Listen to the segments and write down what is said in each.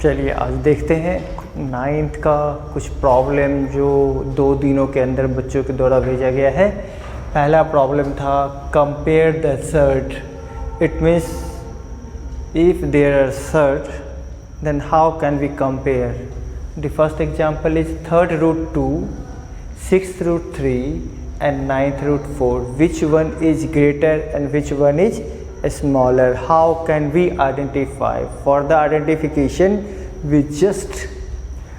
चलिए आज देखते हैं 9th का कुछ प्रॉब्लम जो 2 दिनों के अंदर बच्चों के द्वारा भेजा गया है। पहला प्रॉब्लम था compare the surd. It means if there are surd then how can we compare. The first example is 3rd root 2, 6th root 3 and 9th root 4. Which one is greater and which one is smaller? How can we identify? For the identification we just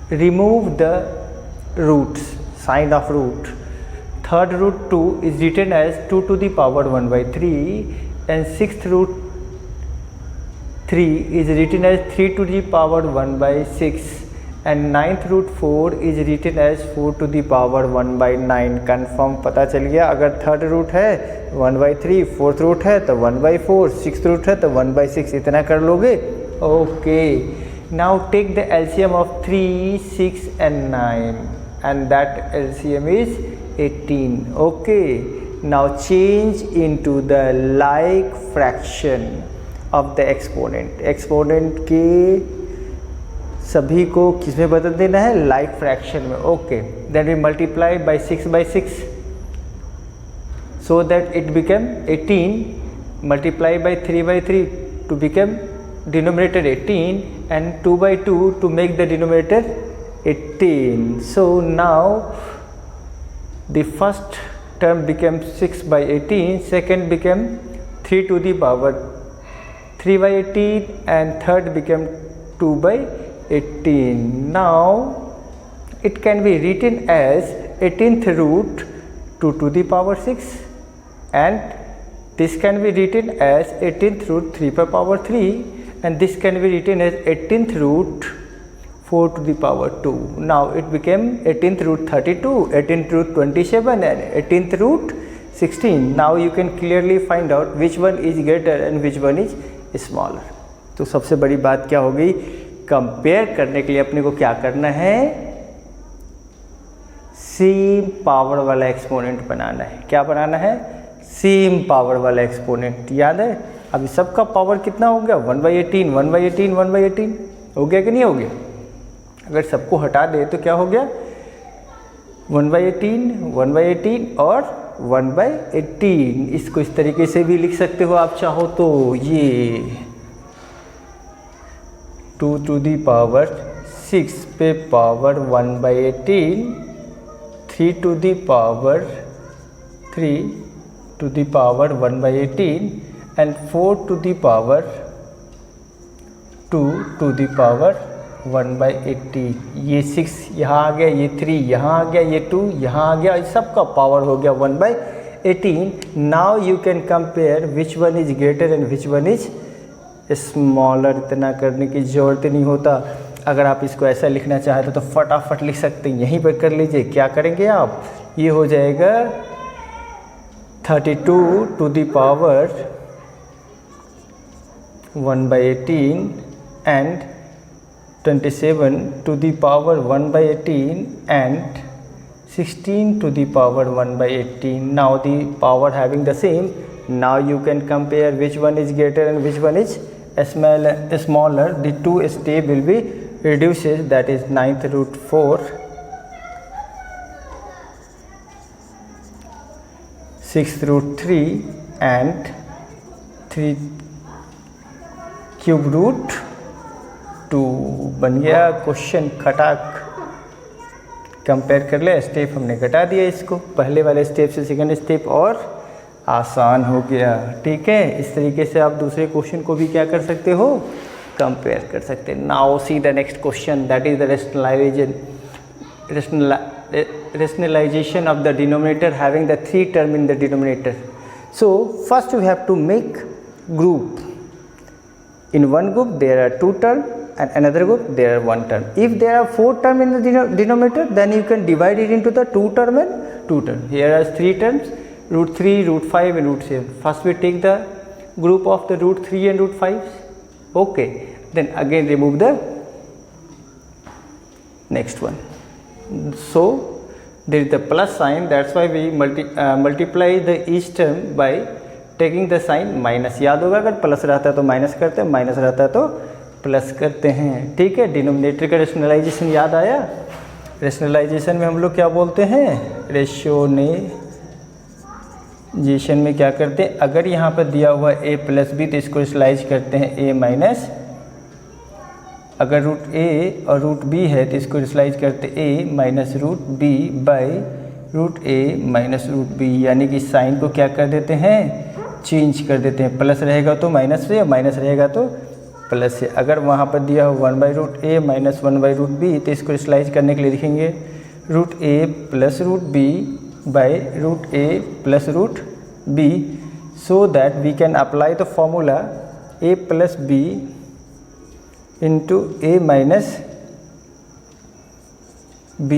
remove the roots, sign of root. 3rd root 2 is written as 2 to the power 1 by 3 and 6th root 3 is written as 3 to the power 1 by 6 and 9th root 4 is written as 4 to the power 1 by 9. Confirm पता चल गया। अगर 3rd root है 1 by 3, 4th root है तो 1 by 4, 6th root है तो 1 by 6, इतना कर लोगे। Okay, now take the LCM of 3, 6 and 9 and that LCM is 18. Okay, now change into the like fraction of the exponent. Exponent के सभी को किस में बदल देना है? लाइक फ्रैक्शन में। Okay, then we multiply by 6 by 6 so that it become 18. Multiply by 3 by 3 to become denominator 18 and 2 by 2 to make the denominator 18. So now the first term becomes 6 by 18, second became 3 to the power 3 by 18 and third became 2 by 18. Now it can be written as 18th root 2 to the power 6 and this can be written as 18th root 3 per power 3 and this can be written as 18th root 4 to the power 2. Now it became 18th root 32, 18th root 27 and 18th root 16. Now you can clearly find out which one is greater and which one is smaller. तो सबसे बड़ी बात क्या हो गई? Compare करने के लिए अपने को क्या करना है? सेम पावर वाला एक्सपोनेंट बनाना है। क्या बनाना है? सेम पावर वाला एक्सपोनेंट। याद है अभी सबका पावर कितना हो गया? 1 by 18, 1 by 18, 1 by 18 हो गया कि नहीं हो गया? अगर सबको हटा दे तो क्या हो गया? 1 by 18, 1 by 18 और 1 by 18। इसको इस तरीके से भी लिख सकते हो आप चाहो तो। ये 2 to the power 6 पे power 1 by 18, 3 to the power 3 to the power 1 by 18 and 4 to the power 2 to the power 1 by 18। ये 6 यहाँ आ गया, ये 3 यहाँ आ गया, ये 2 यहाँ आ गया, इस सब का पावर हो गया 1 by 18। Now you can compare which one is greater and which one is smaller. इतना करने की ज़रूरत नहीं होता। अगर आप इसको ऐसा लिखना चाहते तो फटाफट लिख सकते हैं, यहीं पर कर लीजिए। क्या करेंगे आप? ये हो जाएगा 32 to the power 1 by 18 and 27 to the power 1 by 18 and 16 to the power 1 by 18. Now the power having the same. Now you can compare which one is greater and which one is smaller. The two step will be reduces, that is 9th root 4, 6th root 3 and 3 cube root 2 बन गया question खटाक। Compare कर ले, step हमने घटा दिया इसको, पहले वाले स्टेप से सेकंड स्टेप और आसान हो गया। ठीक है, इस तरीके से आप दूसरे क्वेश्चन को भी क्या कर सकते हो? कंपेयर कर सकते हैं। Now see the next question, that is the rationalization of the denominator having the 3 term in the denominator. So first we have to make group. In one group there are 2 term and another group there are 1 term. If there are 4 term in the denominator, then you can divide it into the 2 term and 2 term. Here are 3 terms, root 3, root 5 and root 7. First we take the group of the root 3 and root 5. Okay, then again remove the next one. So there is the plus sign, that's why we multiply the each term by taking the sign minus. याद होगा अगर plus रहता है तो minus करते हैं, minus रहता है तो प्लस करते हैं। ठीक है, डिनोमिनेटर का रेशनलाइजेशन याद आया। रेशनलाइजेशन में हम लोग क्या बोलते हैं, रेशोनेजेशन में क्या करते हैं, अगर यहाँ पर दिया हुआ a प्लस बी तो इसको रेशनलाइज करते हैं a माइनस, अगर रूट a और रूट b है तो इसको रेशनलाइज करते a minus root b by root a minus root b, यानी कि साइन को क्या कर देते हैं, चेंज कर देते हैं। प्लस रहेगा तो माइनस से, माइनस रहेगा तो प्लस से। अगर वहाँ पर दिया हो 1/√a माइनस 1/√b तो इसको रेशनलाइज करने के लिए लिखेंगे root a plus root b by root a plus root b, so that we can apply the formula a plus b into a minus b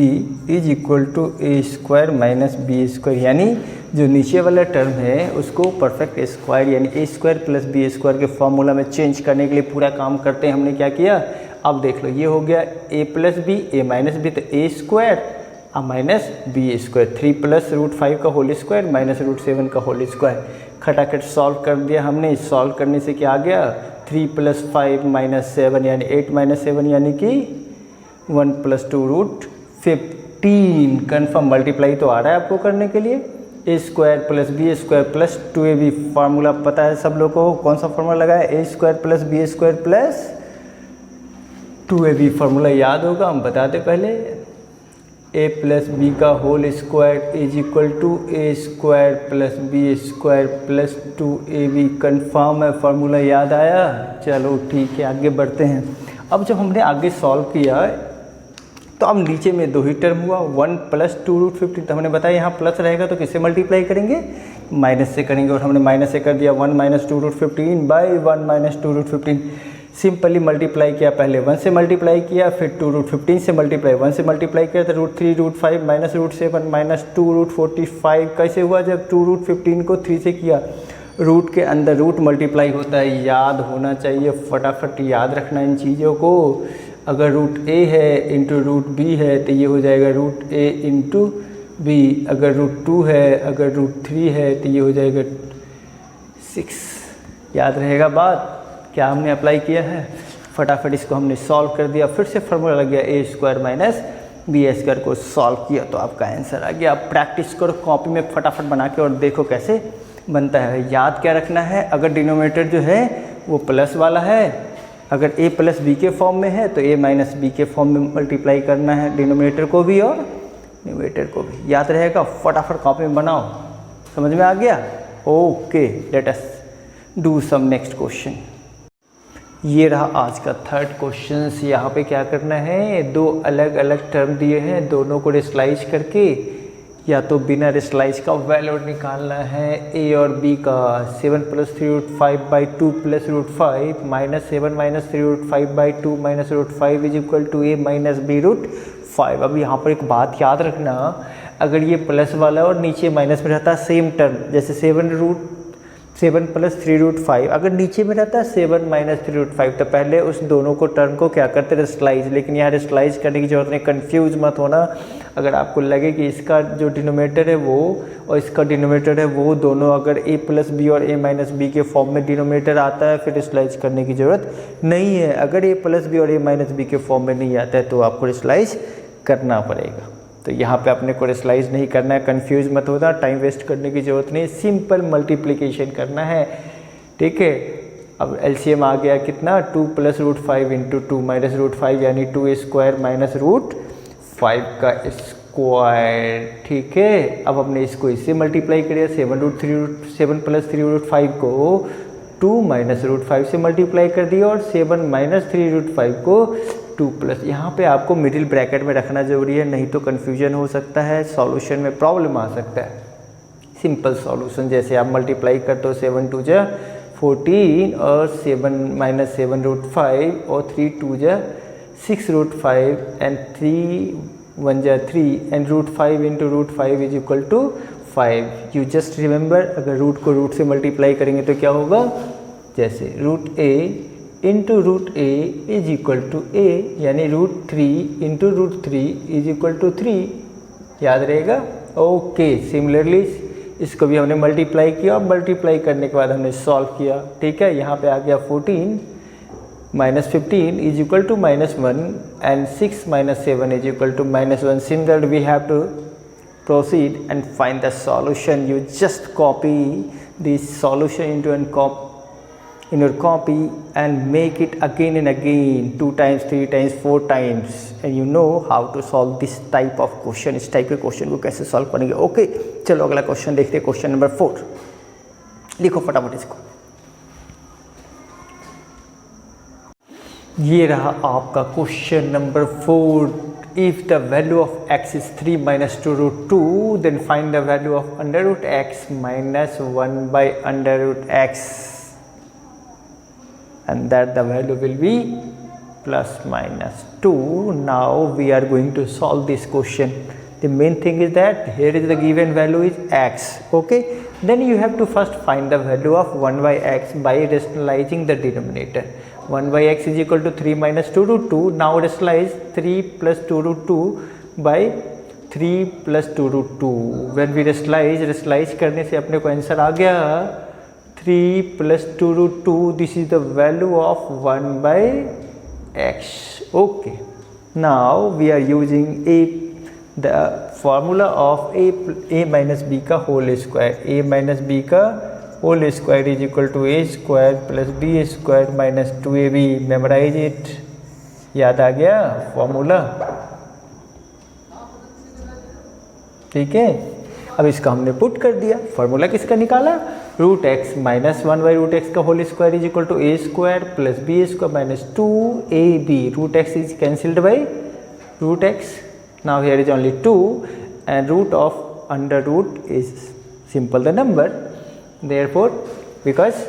is equal to a square minus b square, यानी जो नीचे वाला term है उसको perfect square यानी a square plus b square के formula में change करने के लिए पूरा काम करते हैं। हमने क्या किया, अब देख लो, ये हो गया a plus b, a minus b तो a square minus b square, 3 plus √5 का होल स्क्वायर माइनस √7 का होल स्क्वायर। खटाखट सॉल्व कर दिया हमने। सॉल्व करने से क्या आ गया, 3 + 5 - 7 यानी 8 - 7 यानी कि 1 + 2√15। कन्फर्म मल्टीप्लाई तो आ रहा है आपको करने के लिए। a square plus b square plus 2ab, formula पता है सब लोग को, कौन सा फार्मूला लगाया, a square plus b square plus 2ab। Formula याद होगा, हम बता दें पहले, a प्लस बी का whole square is equal to a square plus b square plus 2ab। Confirm है, फार्मूला याद आया। चलो ठीक है, आगे बढ़ते हैं। अब जब हमने आगे सॉल्व किया तो अब नीचे में दो ही टर्म हुआ, 1 + 2√15। तो हमने बताया यहाँ प्लस रहेगा तो किससे मल्टीप्लाई करेंगे, माइनस से करेंगे, और हमने माइनस से कर दिया 1 - 2√15 बाई 1 - 2√15। सिंपली मल्टीप्लाई किया, पहले 1 से मल्टीप्लाई किया, फिर 2√15 से मल्टीप्लाई, 1 से मल्टीप्लाई किया तो √3 √5 माइनस √7 माइनस 2√45। कैसे हुआ, जब 2√15 को 3 से किया, रूट के अंदर रूट मल्टीप्लाई होता है, याद होना चाहिए, फटाफट याद रखना इन चीज़ों को। अगर रूट a है इंटू रूट b है तो ये हो जाएगा रूट a इंटू b, अगर रूट 2 है, अगर रूट 3 है तो ये हो जाएगा 6। याद रहेगा बात, क्या हमने अप्लाई किया है। फटाफट इसको हमने सॉल्व कर दिया, फिर से फार्मूला लग गया a square minus b square को सॉल्व किया तो आपका आंसर आ गया। आप प्रैक्टिस करो कॉपी में फटाफट बना के और देखो कैसे बनता है। याद क्या रखना है, अगर डिनोमिनेटर जो है वो प्लस वाला है, अगर a प्लस बी के फॉर्म में है तो a माइनस बी के फॉर्म में मल्टीप्लाई करना है, डिनोमिनेटर को भी और न्यूमरेटर को भी। याद रहेगा, फटाफट कॉपी में बनाओ। समझ में आ गया, okay. Let us do some next question. ये रहा आज का थर्ड क्वेश्चन। यहाँ पे क्या करना है, दो अलग अलग टर्म दिए हैं, दोनों को रेशनलाइज करके या तो बिना रेशनलाइज का वैल्यू निकालना है a और b का। 7 + 3√5/2 + √5 -7 - 3√5/2 - √5 is equal to a minus b √5। अब यहाँ पर एक बात याद रखना, अगर ये प्लस वाला और नीचे माइनस में रहता है सेम टर्म, जैसे 7 + 3√5, अगर नीचे में रहता है 7 - 3√5 तो पहले उस दोनों को टर्म को क्या करते हैं, रेशनलाइज। लेकिन यहाँ रेशनलाइज करने की जरूरत नहीं, कंफ्यूज मत होना। अगर आपको लगे कि इसका जो डिनोमिनेटर है वो और इसका डिनोमिनेटर है वो दोनों अगर a प्लस बी और a माइनस बी के फॉर्म में डिनोमिनेटर आता है, फिर रेशनलाइज करने की ज़रूरत नहीं है। अगर a प्लस बी और a माइनस बी के फॉर्म में नहीं आता है तो आपको रेशनलाइज करना पड़ेगा। तो यहाँ पे अपने को रेशनलाइज नहीं करना है, कंफ्यूज मत होना, टाइम वेस्ट करने की ज़रूरत नहीं, सिंपल मल्टीप्लिकेशन करना है। ठीक है, अब एलसीएम आ गया कितना, 2 + √5 × 2 माइनस √5 यानी 2a स्क्वायर माइनस √5 का स्क्वायर। ठीक है, अब हमने इसको इससे मल्टीप्लाई किया, 7 + 3√5 को 2 माइनस √5 से मल्टीप्लाई कर दिया और 7 - 3√5 को 2+। यहाँ पे आपको मिडिल ब्रैकेट में रखना ज़रूरी है, नहीं तो कन्फ्यूजन हो सकता है, सॉल्यूशन में प्रॉब्लम आ सकता है। सिंपल सॉल्यूशन, जैसे आप मल्टीप्लाई करते हो 7 × 2 = 14 और 7 - 7 √5 और 3 × 2 = 6 √5 and 3 × 1 = 3 and √5 × √5 is equal to 5। You just remember, अगर रूट को रूट से मल्टीप्लाई करेंगे तो क्या होगा, जैसे √a into √a is equal to a, यानी √3 × √3 इज इक्वल टू 3। याद रहेगा, ओके। सिमिलरली इसको भी हमने मल्टीप्लाई किया और मल्टीप्लाई करने के बाद हमने सॉल्व किया। ठीक है, यहाँ पे आ गया 14 -15 is equal to -1 and 6 minus 7 is equal to -1. Similarly, we have to proceed and find the solution. You just copy this solution into in your copy and make it again and again, 2 times, 3 times, 4 times, and you know how to solve this type of question. इस type के question को कैसे solve करेंगे. Okay, चलो अगला question देखते हैं. Question number 4 लिखो फटाफट इसको. ये रहा आपका question number 4. If the value of x is 3 minus 2 root 2, then find the value of under root x minus 1 by under root x, and that the value will be plus minus 2. Now we are going to solve this question. The main thing is that here is the given value is x. Okay, then you have to first find the value of 1 by x by rationalizing the denominator. 1 by x is equal to 3 minus 2 root 2. Now rationalize 3 plus 2 root 2 by 3 plus 2 root 2. When we rationalize करने से अपने को answer आ गया 3 plus 2 root 2. This is the value of 1 by x. Okay, now we are using the formula of a minus b का whole square. a minus b का whole square is equal to a square plus b square minus 2ab. Memorize it. याद आ गया formula. ठीक है, अब इसका हमने put कर दिया. फॉर्मूला किसका निकाला? Root x minus 1 by root x का whole square is equal to a square plus b square minus 2ab. Root x is cancelled by root x. Now here is only 2 and root of under root is simple the number. Therefore, because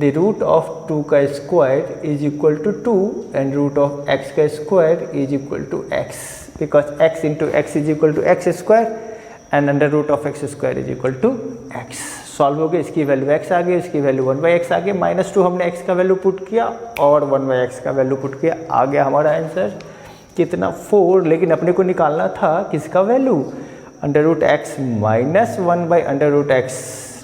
the root of 2 का square is equal to 2 and root of x का square is equal to x, because x into x is equal to x square and under root of x square is equal to x. Solve हो गया. इसकी value x आ गई, इसकी value 1 by x आ गई. -2 हमने x का value put किया और 1 बाई एक्स का वैल्यू पुट किया. आ गया हमारा आंसर कितना 4. लेकिन अपने को निकालना था किसका value? Under root x minus 1 by under root x.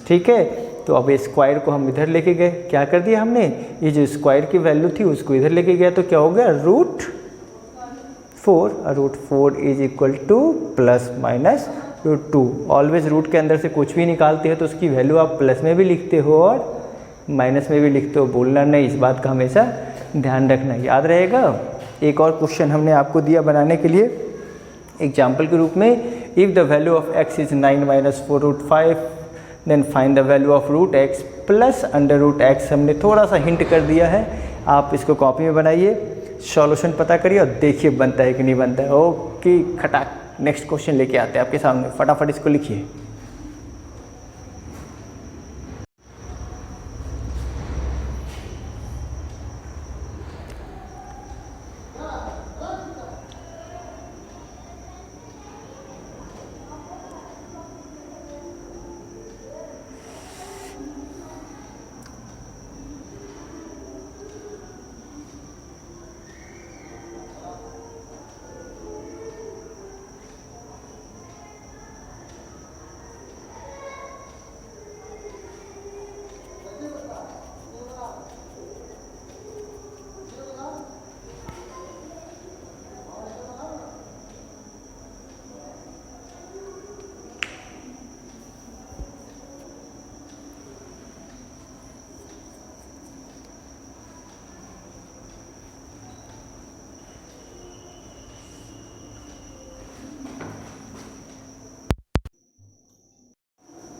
ठीक है, तो अब ये स्क्वायर को हम इधर लेके गए. क्या कर दिया हमने? ये जो स्क्वायर की वैल्यू थी उसको इधर लेके गया तो क्या हो गया? Root 4. Root 4 is equal to plus minus root 2. Always root के अंदर से कुछ भी निकालते हो तो उसकी वैल्यू आप प्लस में भी लिखते हो और माइनस में भी लिखते हो. भूलना नहीं, इस बात का हमेशा ध्यान रखना, याद रहेगा. एक और क्वेश्चन हमने आपको दिया बनाने के लिए एग्जाम्पल के रूप में. If the value of x is 9 minus 4 root 5, then find the value of root x plus under root x. हमने थोड़ा सा हिंट कर दिया है, आप इसको कॉपी में बनाइए, सॉल्यूशन पता करिए और देखिए बनता है कि नहीं बनता है. ओके, खटाक नेक्स्ट क्वेश्चन लेके आते हैं आपके सामने. फटाफट इसको लिखिए.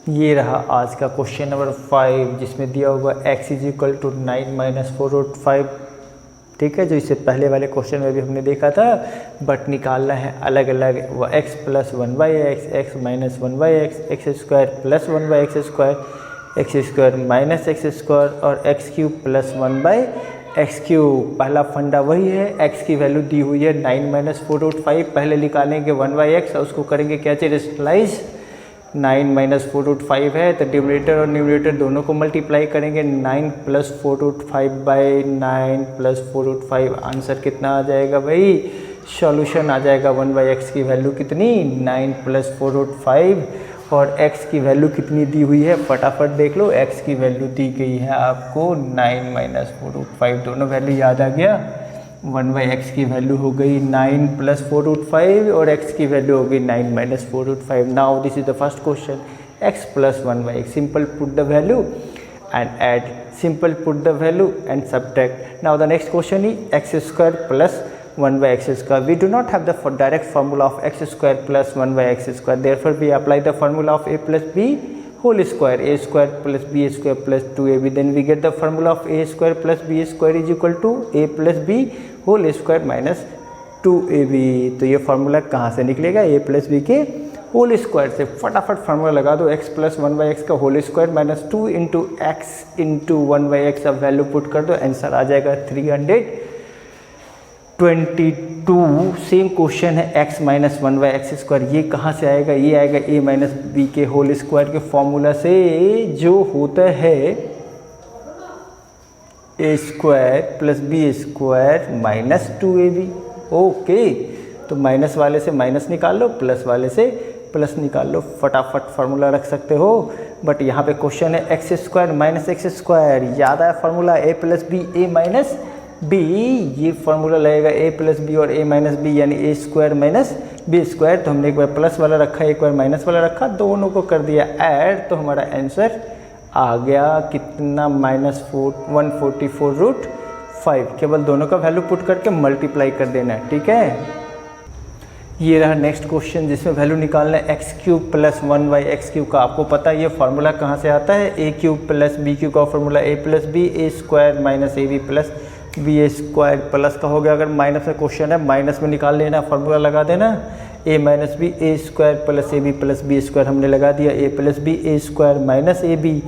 ये रहा आज का क्वेश्चन नंबर 5 जिसमें दिया हुआ x is equal to 9 minus 4 root 5. ठीक है, जो इससे पहले वाले क्वेश्चन में भी हमने देखा था, बट निकालना है अलग अलग. x plus 1 by x, x minus 1 by x, x square plus 1 by x square, x square minus x square और x cube plus 1 by x cube. पहला फंडा वही है, x की वैल्यू दी हुई है 9 माइनस 4 रूट 5. पहले निकालेंगे 1 बाई एक्स और उसको करेंगे क्या चाहिए? रेशनलाइज. 9 माइनस 4 रूट 5 है तो डिनोमिनेटर और न्यूमरेटर दोनों को मल्टीप्लाई करेंगे. 9 plus 4 root 5 by 9 plus 4 root 5. Answer कितना आ जाएगा भाई? सॉल्यूशन आ जाएगा 1 बाई एक्स की वैल्यू कितनी? 9 प्लस 4 रूट 5 और x की वैल्यू कितनी दी हुई है फटाफट देख लो। x की वैल्यू दी गई है आपको 9 माइनस 4√5, दोनों वैल्यू याद आ गया। 1/x की वैल्यू हो गई 9 प्लस 4√5 और x की वैल्यू हो गई 9 minus 4√5। Now this is the first question, x plus 1/x, simple put the value and add, simple put the value and subtract. Now the next question is x square plus 1/x square. We do not have the direct formula of x square plus 1/x square, therefore we apply the formula of a plus b whole square, a square plus b square plus 2ab, then we get the formula of a square plus b square is equal to a plus b whole square minus 2ab। तो ये formula कहाँ से निकलेगा, a plus b के whole square से। फटाफट formula लगा दो, x प्लस 1/x का whole square minus 2 into x into 1/x, अब वैल्यू पुट कर दो, आंसर आ जाएगा 322। सेम क्वेश्चन है x माइनस 1/x स्क्वायर, ये कहाँ से आएगा, ये आएगा a माइनस बी के होल स्क्वायर के फॉर्मूला से, जो होता है a square plus b square minus 2ab। Okay, तो माइनस वाले से माइनस निकाल लो, प्लस वाले से प्लस निकाल लो, फटाफट फार्मूला रख सकते हो। बट यहाँ पे क्वेश्चन है x square minus x square, याद आया formula a plus b A minus B, ये फार्मूला लगेगा ए प्लस बी और ए माइनस बी यानी ए स्क्वायर माइनस बी स्क्वायर। तो हमने एक बार प्लस वाला रखा, एक बार माइनस वाला रखा, दोनों को कर दिया ऐड, तो हमारा आंसर आ गया कितना, माइनस 144√5। केवल दोनों का वैल्यू पुट करके मल्टीप्लाई कर देना है, ठीक है। ये रहा नेक्स्ट क्वेश्चन जिसमें वैल्यू निकालना है x cube plus 1/x cube का। आपको पता है ये फार्मूला कहाँ से आता है, a cube plus b cube का formula a plus b a square minus a b plus b a square, plus का हो गया, अगर माइनस में क्वेश्चन है माइनस में निकाल लेना, फार्मूला लगा देना, a minus b a square plus a b plus b square, हमने लगा दिया a plus b a square minus a b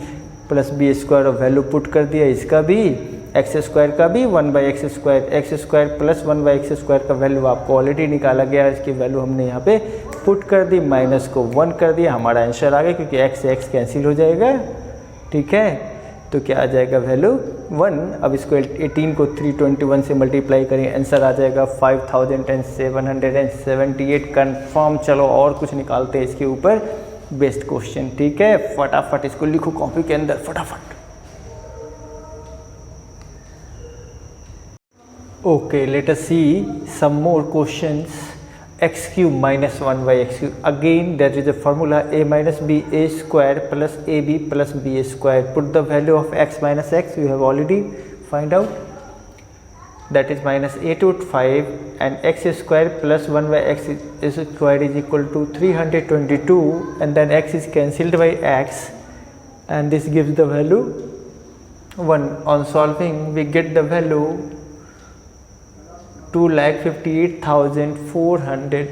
plus b square, और वैल्यू पुट कर दिया इसका भी, एक्स स्क्वायर का भी 1/x square, x square plus 1/x square का वैल्यू आपको ऑलरेडी निकाला गया, इसकी वैल्यू हमने यहाँ पे पुट कर दी, माइनस को 1 कर दिया, हमारा आंसर आ गया, क्योंकि x से x कैंसिल हो जाएगा, ठीक है। तो क्या आ जाएगा वैल्यू 1। अब इसको 18 को 321 से मल्टीप्लाई करें, आंसर आ जाएगा 5778 कन्फर्म। चलो और कुछ निकालते हैं इसके ऊपर, बेस्ट क्वेश्चन, ठीक है। फटाफट इसको लिखो कॉपी के अंदर, फटाफट। Okay, let us see some more questions. X cube minus 1/x cube. Again, there is a formula a minus b a square plus ab plus b square. Put the value of x minus x. We have already find out. That is minus 8/5 and x square plus 1/x square is equal to 322, and then x is cancelled by x, and this gives the value 1. On solving, we get the value 2,58,400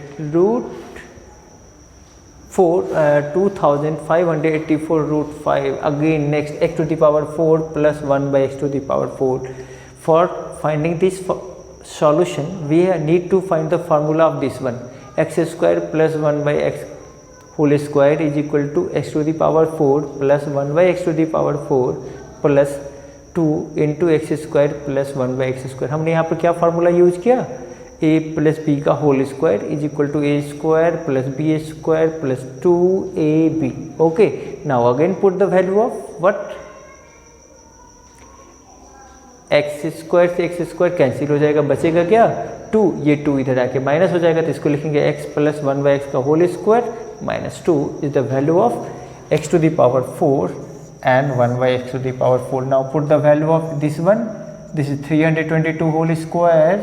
again next x to the power 4 plus 1/x to the power 4. For finding this solution we need to find the formula of this one, x square plus 1/x whole square is equal to x to the power 4 plus 1/x to the power 4 plus 2 into x square plus 1/x square. हमने यहाँ पर क्या formula use किया, a plus b का whole square is equal to a square plus b square plus 2ab। Okay, now again put the value of what, x square से x square cancel हो जाएगा, बचेगा क्या 2, ये 2 इधर आके माइनस हो जाएगा, तो इसको लिखेंगे x प्लस 1/x का whole square minus 2 is the value of x to the power 4 and 1/x to the power 4. Now put the value of this one, this is 322 whole square,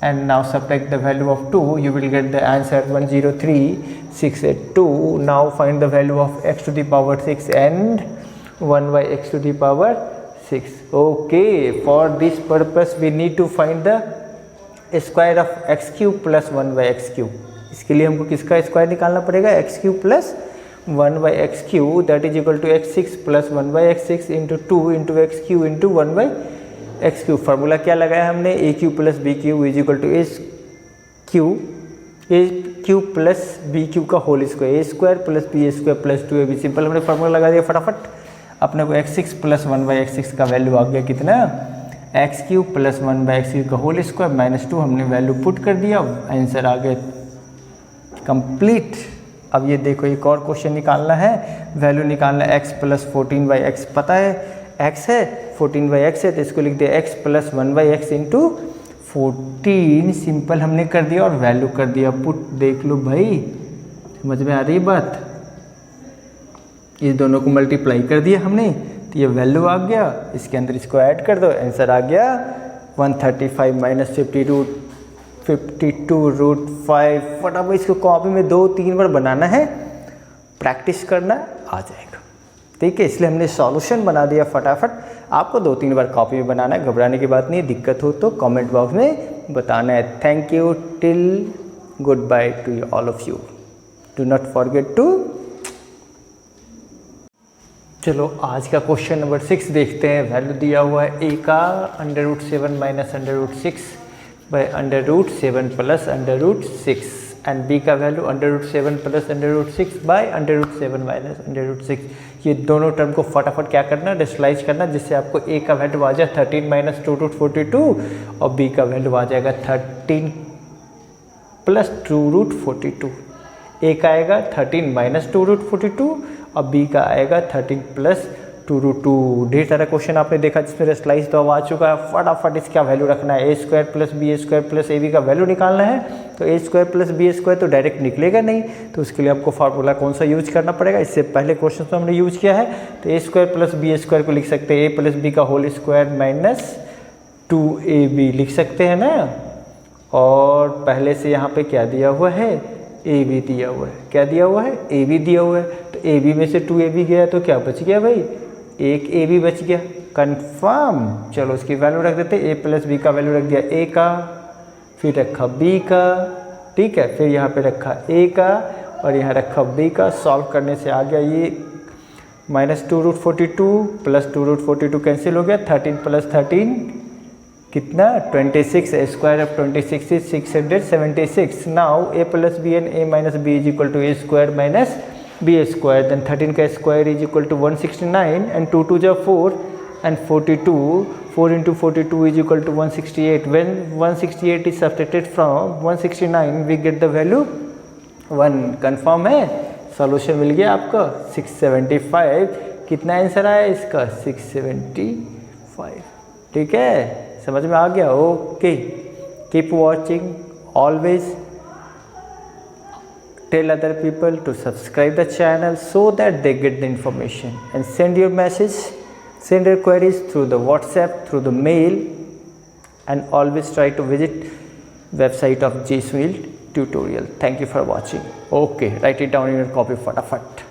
and now subtract the value of 2, you will get the answer 103,682. Now find the value of x to the power 6 and 1/x to the power 6. Okay, for this purpose we need to find the square of x cube plus 1/x cube. इसके लिए हमको किसका square निकालना पड़ेगा, x cube plus 1/x cube, that is equal to x6 plus 1/x6 into 2 into x cube into 1/x cube. Formula क्या लगाया हमने, a cube plus b cube is equal to a cube plus b cube का whole square, a square plus b square plus 2ab। Simple हमने formula लगा दिया फटाफट, अपने को x6 प्लस 1/x6 का वैल्यू आ गया कितना, x cube plus 1/x cube का होल स्क्वायर माइनस 2, हमने वैल्यू पुट कर दिया, आंसर आ गया कंप्लीट। अब ये देखो एक और क्वेश्चन निकालना है, वैल्यू निकालना है x प्लस 14/x, पता है x है 14/x है, तो इसको लिख दिया x plus 1/x into 14, simple हमने कर दिया और वैल्यू कर दिया पुट। देख लो भाई, समझ में आ रही बात, इस दोनों को मल्टीप्लाई कर दिया हमने तो ये वैल्यू आ गया, इसके अंदर इसको ऐड कर दो, आंसर आ गया 135 माइनस 52√5। फटाफट इसको कॉपी में 2-3 बार बनाना है, प्रैक्टिस करना, आ जाएगा। ठीक है, इसलिए हमने सॉल्यूशन बना दिया फटाफट। आपको 2-3 बार कॉपी में बनाना है, घबराने की बात नहीं है। दिक्कत हो तो कमेंट बॉक्स में बताना है। Thank you, till good bye to all of you, do not forget to. चलो आज का क्वेश्चन नंबर 6 देखते हैं। वैल्यू दिया हुआ है a का √7 minus √6 by √7 plus √6 and b का वैल्यू √7 प्लस √6 बाय √7 माइनस √6। ये दोनों टर्म को फटाफट क्या करना, रेशनलाइज करना, जिससे आपको a का वैल्यू आ जाए 13 माइनस 2√42 और b का वैल्यू आ जाएगा 13 प्लस 2√42। a का आएगा 13 माइनस 2√42 और b का आएगा 13 प्लस 2√2। ढेर सारा क्वेश्चन आपने देखा जिसमें रेशनलाइज तो अब आ चुका है। फटाफट इसका वैल्यू रखना है, a² plus b² plus ab का वैल्यू निकालना है। तो a² प्लस b² तो डायरेक्ट निकलेगा नहीं, तो उसके लिए आपको फार्मूला कौन सा यूज करना पड़ेगा, इससे पहले क्वेश्चन में हमने यूज किया है। तो a² प्लस b² को लिख सकते हैं a प्लस b का होल स्क्वायर माइनस 2ab लिख सकते हैं ना। और पहले से यहाँ पे क्या दिया हुआ है, ab दिया हुआ है। क्या दिया हुआ है, ab दिया हुआ है। तो ab में से 2ab गया तो क्या बच गया भाई, एक ab बच गया, कंफर्म। चलो उसकी वैल्यू रख देते, a प्लस b का वैल्यू रख दिया a का, फिर रखा b का, ठीक है, फिर यहाँ पे रखा a का और यहाँ रखा b का। सॉल्व करने से आ गया ये माइनस 2√42 प्लस 2√42 कैंसिल हो गया, 13 प्लस 13 कितना 26, square of 26 is 676। Now a plus b and a minus b is equal to a² minus b², then 13 का square is equal to 169 and 2 2 जा 4 and 42, 4 into 42 is equal to 168। When 168 is subtracted from 169 we get the value 1। Confirm है, solution मिल गया आपको 675। कितना answer आया इसका, 675। ठीक है, समझ में आ गया। Okay, keep watching, always tell other people to subscribe the channel so that they get the information, and send your message, send your queries through the WhatsApp, through the mail, and always try to visit website of J Sunil Tutorial. Thank you for watching. Okay, write it down in your copy fatafat.